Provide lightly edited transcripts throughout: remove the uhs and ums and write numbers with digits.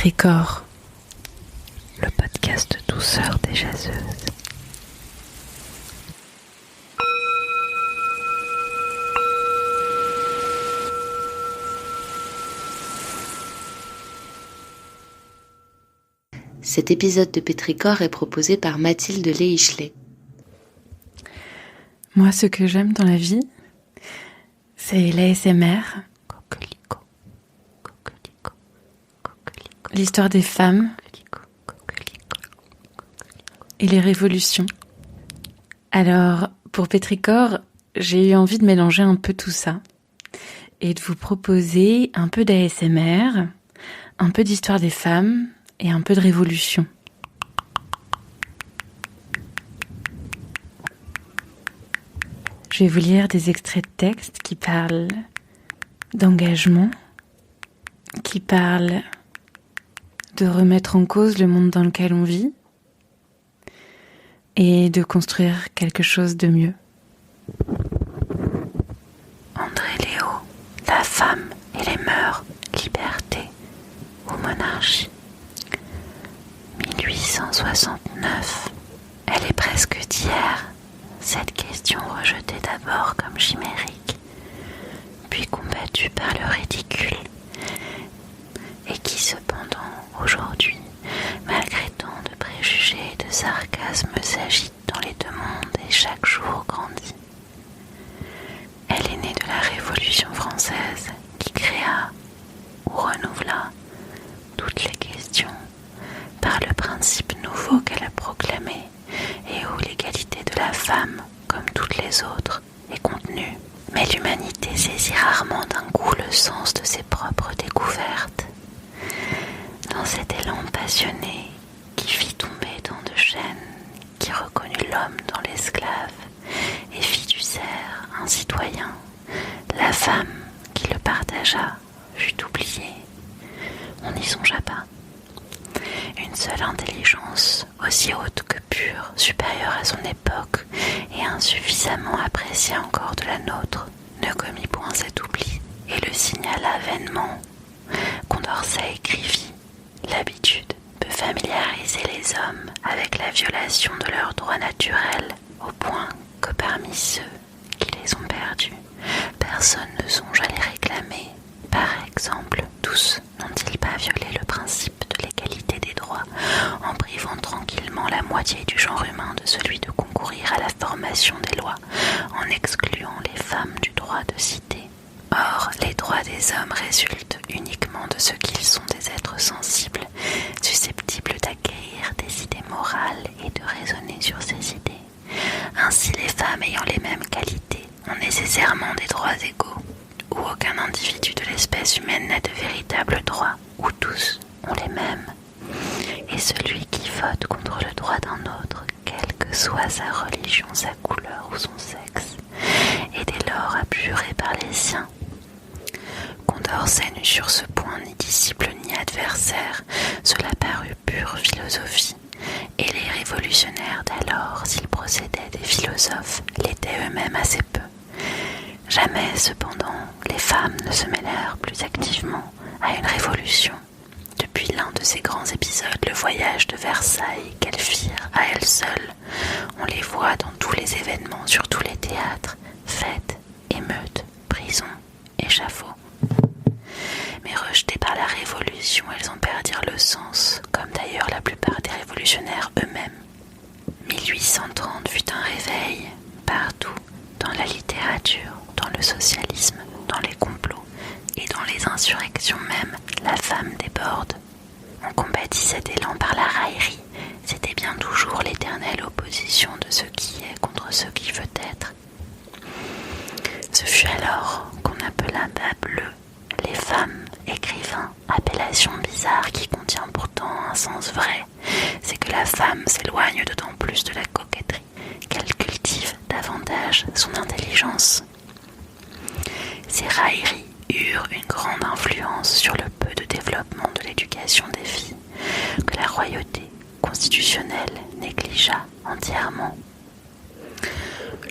Pétricor, le podcast douceur des jaseuses. Cet épisode de Pétricor est proposé par Mathilde Léichelet. Moi, ce que j'aime dans la vie, c'est l'ASMR, l'histoire des femmes et les révolutions. Alors, pour Pétricor, j'ai eu envie de mélanger un peu tout ça et de vous proposer un peu d'ASMR, un peu d'histoire des femmes et un peu de révolution. Je vais vous lire des extraits de textes qui parlent d'engagement, qui parlent de remettre en cause le monde dans lequel on vit et de construire quelque chose de mieux. André Léo, la femme et les mœurs, liberté ou monarchie. 1869, elle est presque d'hier, cette question rejetée d'abord comme chimérique, puis combattue par le ridicule, et qui cependant, aujourd'hui, malgré tant de préjugés et de sarcasme, s'agite dans les deux mondes et chaque jour grandit. Elle est née de la Révolution française qui créa ou renouvela toutes les questions par le principe nouveau qu'elle a proclamé et où l'égalité de la femme, comme toutes les autres, est contenue. Mais l'humanité saisit rarement d'un coup le sens de ses propres découvertes. Dans cet élan passionné qui fit tomber tant de chaînes, qui reconnut l'homme dans l'esclave et fit du cerf un citoyen, la femme qui le partagea fut oubliée. On n'y songea pas. Une seule intelligence, aussi haute que pure, supérieure à son époque et insuffisamment appréciée encore de la nôtre, ne commit point cet oubli et le signala vainement. Condorcet écrivit « L'habitude peut familiariser les hommes avec la violation de leurs droits naturels au point que parmi ceux qui les ont perdus, personne ne songe à les réclamer. Par exemple, tous n'ont-ils pas violé le principe de l'égalité des droits en privant tranquillement la moitié du genre humain de celui de concourir à la formation des lois, en excluant les femmes du droit de citer. Or, les droits des hommes résultent uniquement de ce qu'ils sont des êtres sensibles, susceptibles d'acquérir des idées morales et de raisonner sur ces idées. Ainsi, les femmes ayant les mêmes qualités ont nécessairement des droits égaux, où aucun individu de l'espèce humaine n'a de véritables droits, où tous ont les mêmes. Et celui qui vote contre le droit d'un autre, quelle que soit sa religion, sa couleur ou son sexe, est dès lors abjuré par les siens. Condorcet n'eut sur ce point ni disciple ni adversaire, cela parut pure philosophie, et les révolutionnaires d'alors, s'ils procédaient des philosophes, l'étaient eux-mêmes assez peu. Jamais, cependant, les femmes ne se mêlèrent plus activement à une révolution. Depuis l'un de ces grands épisodes, le voyage de Versailles, qu'elles firent à elles seules, on les voit dans tous les événements, sur tous les théâtres, fêtes, émeutes, prisons, échafauds. Mais rejetées par la Révolution, elles en perdirent le sens, comme d'ailleurs la plupart des révolutionnaires eux-mêmes. 1830 fut un réveil, partout, dans la littérature, dans le socialisme, dans les complots et dans les insurrections même, la femme déborde. On combattit cet élan par la raillerie, c'était bien toujours l'éternelle opposition de ce qui est contre ce qui veut être. Ce fut alors qu'on appela bas bleu les femmes écrivains, appellation bizarre qui contient pourtant un sens vrai, c'est que la femme s'éloigne d'autant plus de la coquetterie qu'elle cultive davantage son intelligence. Ces railleries eurent une grande influence sur le peu de développement de l'éducation des filles que la royauté constitutionnelle négligea entièrement.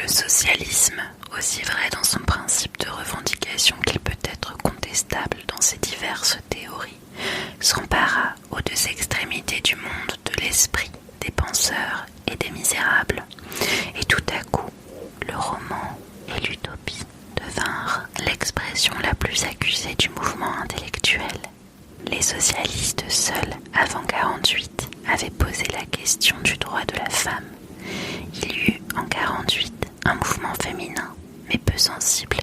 Le socialisme, aussi vrai dans son principe de revendication qu'il peut être contestable dans ses diverses théories, s'empara aux deux extrémités du monde de l'esprit des penseurs et des misérables. Et tout à coup, le roman et l'utopie devinrent l'expression la plus accusée du mouvement intellectuel. Les socialistes seuls, avant 48, avaient posé la question du droit de la femme. Il y eut en 48 un mouvement féminin, mais peu sensible,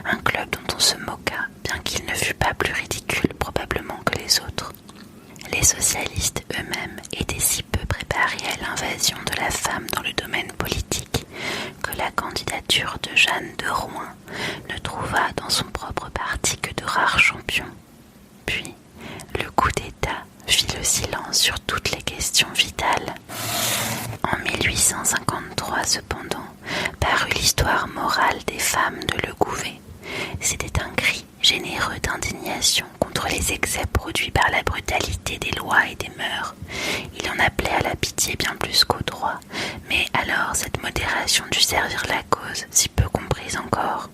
un club dont on se moqua, bien qu'il ne fût pas plus ridicule probablement que les autres. Les socialistes eux-mêmes étaient si peu préparés à l'invasion de la femme dans le domaine politique que la candidature de Jeanne de Rouen ne trouva dans son propre parti que de rares champions. Puis, le coup d'État fit le silence sur toutes les questions vitales. En 1853, cependant, parut l'histoire morale des femmes de Le Gouvet. C'était un cri généreux d'indignation contre les excès produits par la brutalité des lois et des mœurs. Il en appelait à la pitié bien plus qu'au droit, mais alors cette modération dut servir la cause, si peu comprise encore.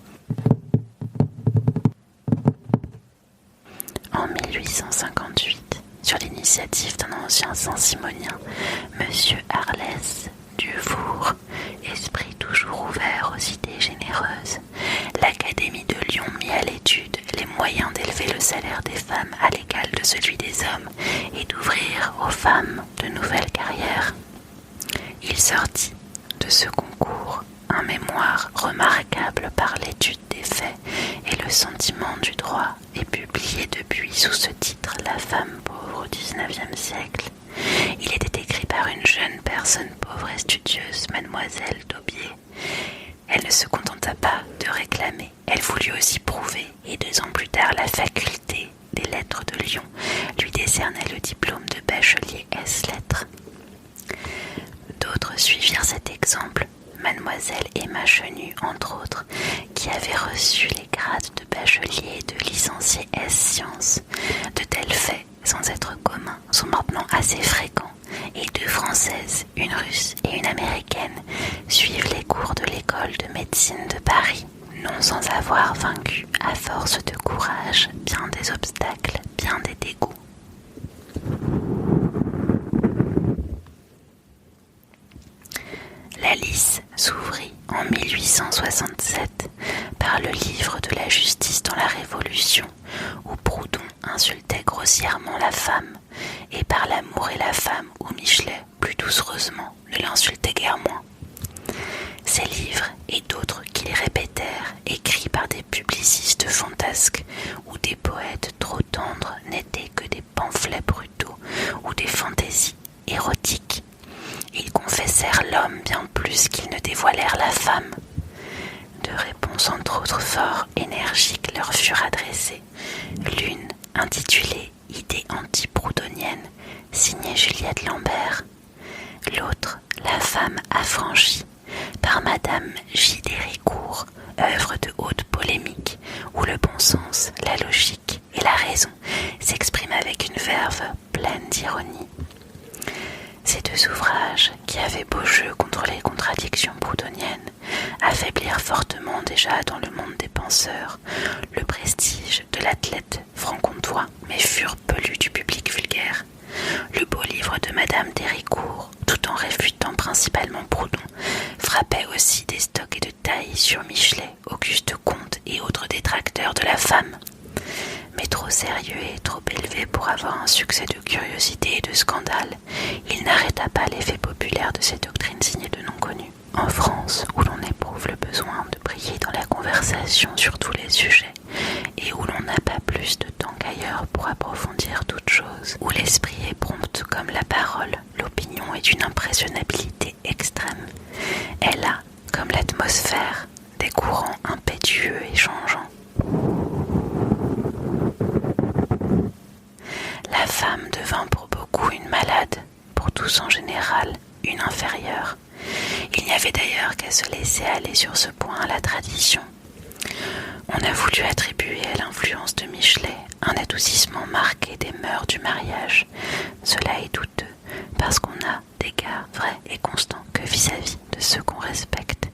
En 1858, sur l'initiative d'un ancien Saint-Simonien, M. Arlès Dufour, esprit toujours ouvert aux idées généreuses, l'Académie de Lyon mit à l'étude les moyens d'élever le salaire des femmes à l'égal de celui des hommes et d'ouvrir aux femmes de nouvelles carrières. Il sortit de ce concours un mémoire remarquable par l'étude des faits et le sentiment du droit, et publié depuis sous ce titre « La femme pauvre au XIXe siècle ». Il était écrit par une jeune personne pauvre et studieuse, mademoiselle Daubier. Elle ne se contenta pas de réclamer, elle voulut aussi prouver, et 2 ans plus tard, la faculté des lettres de Lyon lui décernait le diplôme de bachelier ès-lettres. D'autres suivirent cet exemple, mademoiselle Emma Chenu, entre autres, qui avait reçu les grades de bachelier et de licencié ès-sciences. De tels faits, sans être communs, sont maintenant assez fréquents, et 2 Françaises, une Russe et une Américaine, suivent les cours de l'école de médecine de Paris, non sans avoir vaincu, à force de courage, bien des obstacles, bien des dégoûts. La lice s'ouvrit en 1867 par le livre de la justice dans la Révolution, où Proudhon insultait grossièrement la femme, et par l'amour et la femme, où Michelet, plus doucereusement, ne l'insultait guère moins. Ces livres et d'autres qui les répétèrent, écrits par des publicistes fantasques ou des poètes trop tendres, n'étaient que des pamphlets brutaux ou des fantaisies érotiques. Ils confessèrent l'homme bien plus qu'ils ne dévoilèrent la femme. 2 réponses entre autres fort énergiques leur furent adressées. L'une, intitulée « Idée anti-proudhonienne », signée Juliette Lambert. L'autre, « La femme affranchie », par Madame J. d'Héricourt, œuvre de haute polémique, où le bon sens, la logique et la raison s'expriment avec une verve pleine d'ironie. Ces 2 ouvrages, qui avaient beau jeu contre les contradictions proudhoniennes, affaiblirent fortement déjà dans le monde des penseurs le prestige de l'athlète franc-comtois, mais furent peu lus du public vulgaire. Le beau livre de Madame d'Héricourt, tout en réfutant principalement Proudhon, frappait aussi des stocks et de tailles sur Michelet, Auguste Comte et autres détracteurs de la femme. Mais trop sérieux et trop élevé pour avoir un succès de curiosité et de scandale, il n'arrêta pas l'effet populaire de ces doctrines signées de non-connus. En France, où l'on éprouve le besoin de briller dans la conversation sur tous les sujets, et où l'on n'a pas plus de temps qu'ailleurs pour approfondir toute chose, où l'esprit est prompt comme la parole, l'opinion est d'une impressionnabilité extrême, elle a, comme l'atmosphère, des courants impétueux et changeants. La femme devint pour beaucoup une malade, pour tous en général, une inférieure. Il n'y avait d'ailleurs qu'à se laisser aller sur ce point à la tradition. On a voulu attribuer à l'influence de Michelet un adoucissement marqué des mœurs du mariage. Cela est douteux, parce qu'on a des égards vrais et constants que vis-à-vis de ceux qu'on respecte,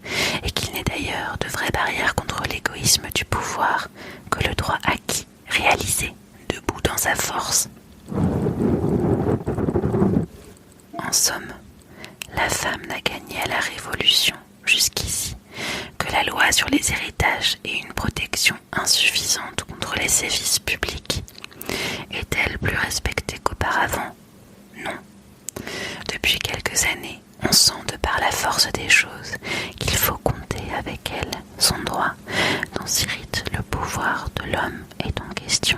et qu'il n'est d'ailleurs de vraie barrière contre l'égoïsme du pouvoir que le droit acquis, réalisé, debout dans sa force. En somme, la femme n'a gagné à la Révolution jusqu'ici que la loi sur les héritages et une protection insuffisante contre les sévices publics. Est-elle plus respectée qu'auparavant? Non. Depuis quelques années, on sent de par la force des choses qu'il faut compter avec elle. Son droit, dont s'irrite le pouvoir de l'homme, est en question.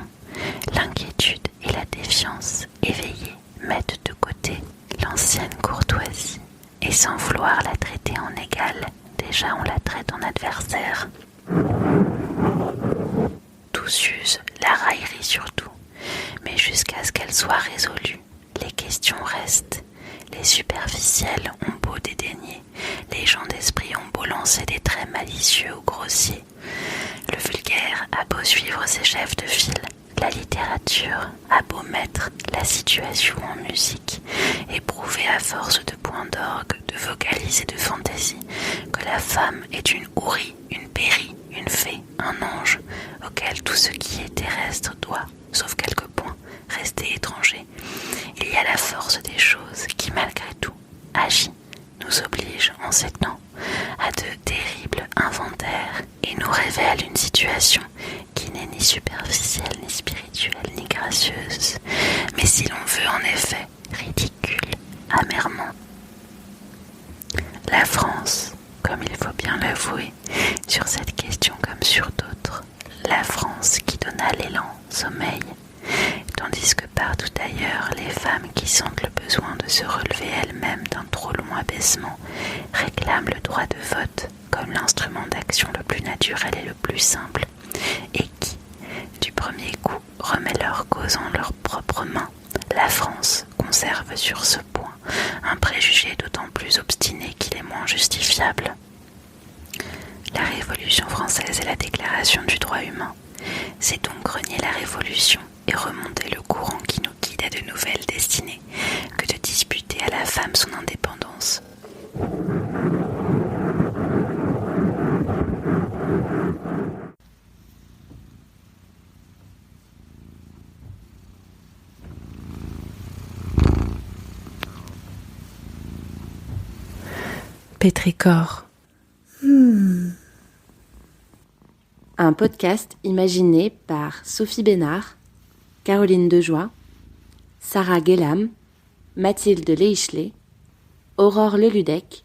L'inquiétude et la défiance éveillée mettent de côté l'ancienne courtoisie et sans vouloir la traiter en égale, déjà on la traite en adversaire. Tous usent, la raillerie surtout, mais jusqu'à ce qu'elle soit résolue, les questions restent. Les superficiels ont beau dédaigner, les gens d'esprit ont beau lancer des traits malicieux ou grossiers. Le vulgaire a beau suivre ses chefs de file, la littérature a beau mettre la situation en musique et prouver à force de points d'orgue, de vocalises et de fantaisie que la femme est une hourie, une périe, une fée, un ange, auquel tout ce qui est terrestre doit, sauf quelques points, rester étranger. Il y a la force des choses qui, malgré tout, agit, nous oblige en ces temps à de terribles inventaires et nous révèle une situation qui n'est ni superficielle, ni spirituelle, ni gracieuse, mais si l'on veut en effet, ridicule, amèrement. La France, comme il faut bien l'avouer, sur cette question comme sur d'autres, la France qui donna l'élan, sommeille, tandis que partout ailleurs, les femmes qui sentent le besoin de se relever elles-mêmes d'un trop long abaissement réclament le droit de vote comme l'instrument d'action le plus naturel et le plus simple, et qui, du premier coup, remet leur cause en leurs propres mains. La France conserve sur ce point un préjugé d'autant plus obstiné qu'il est moins justifiable. La Révolution française et la Déclaration du droit humain, c'est donc renier la Révolution et remonter le courant qui nous guide à de nouvelles destinées que de disputer à la femme son indépendance. Pétricor. Un podcast imaginé par Sophie Bénard, Caroline Dejoie, Sarah Guélam, Mathilde Léichelet, Aurore Leludec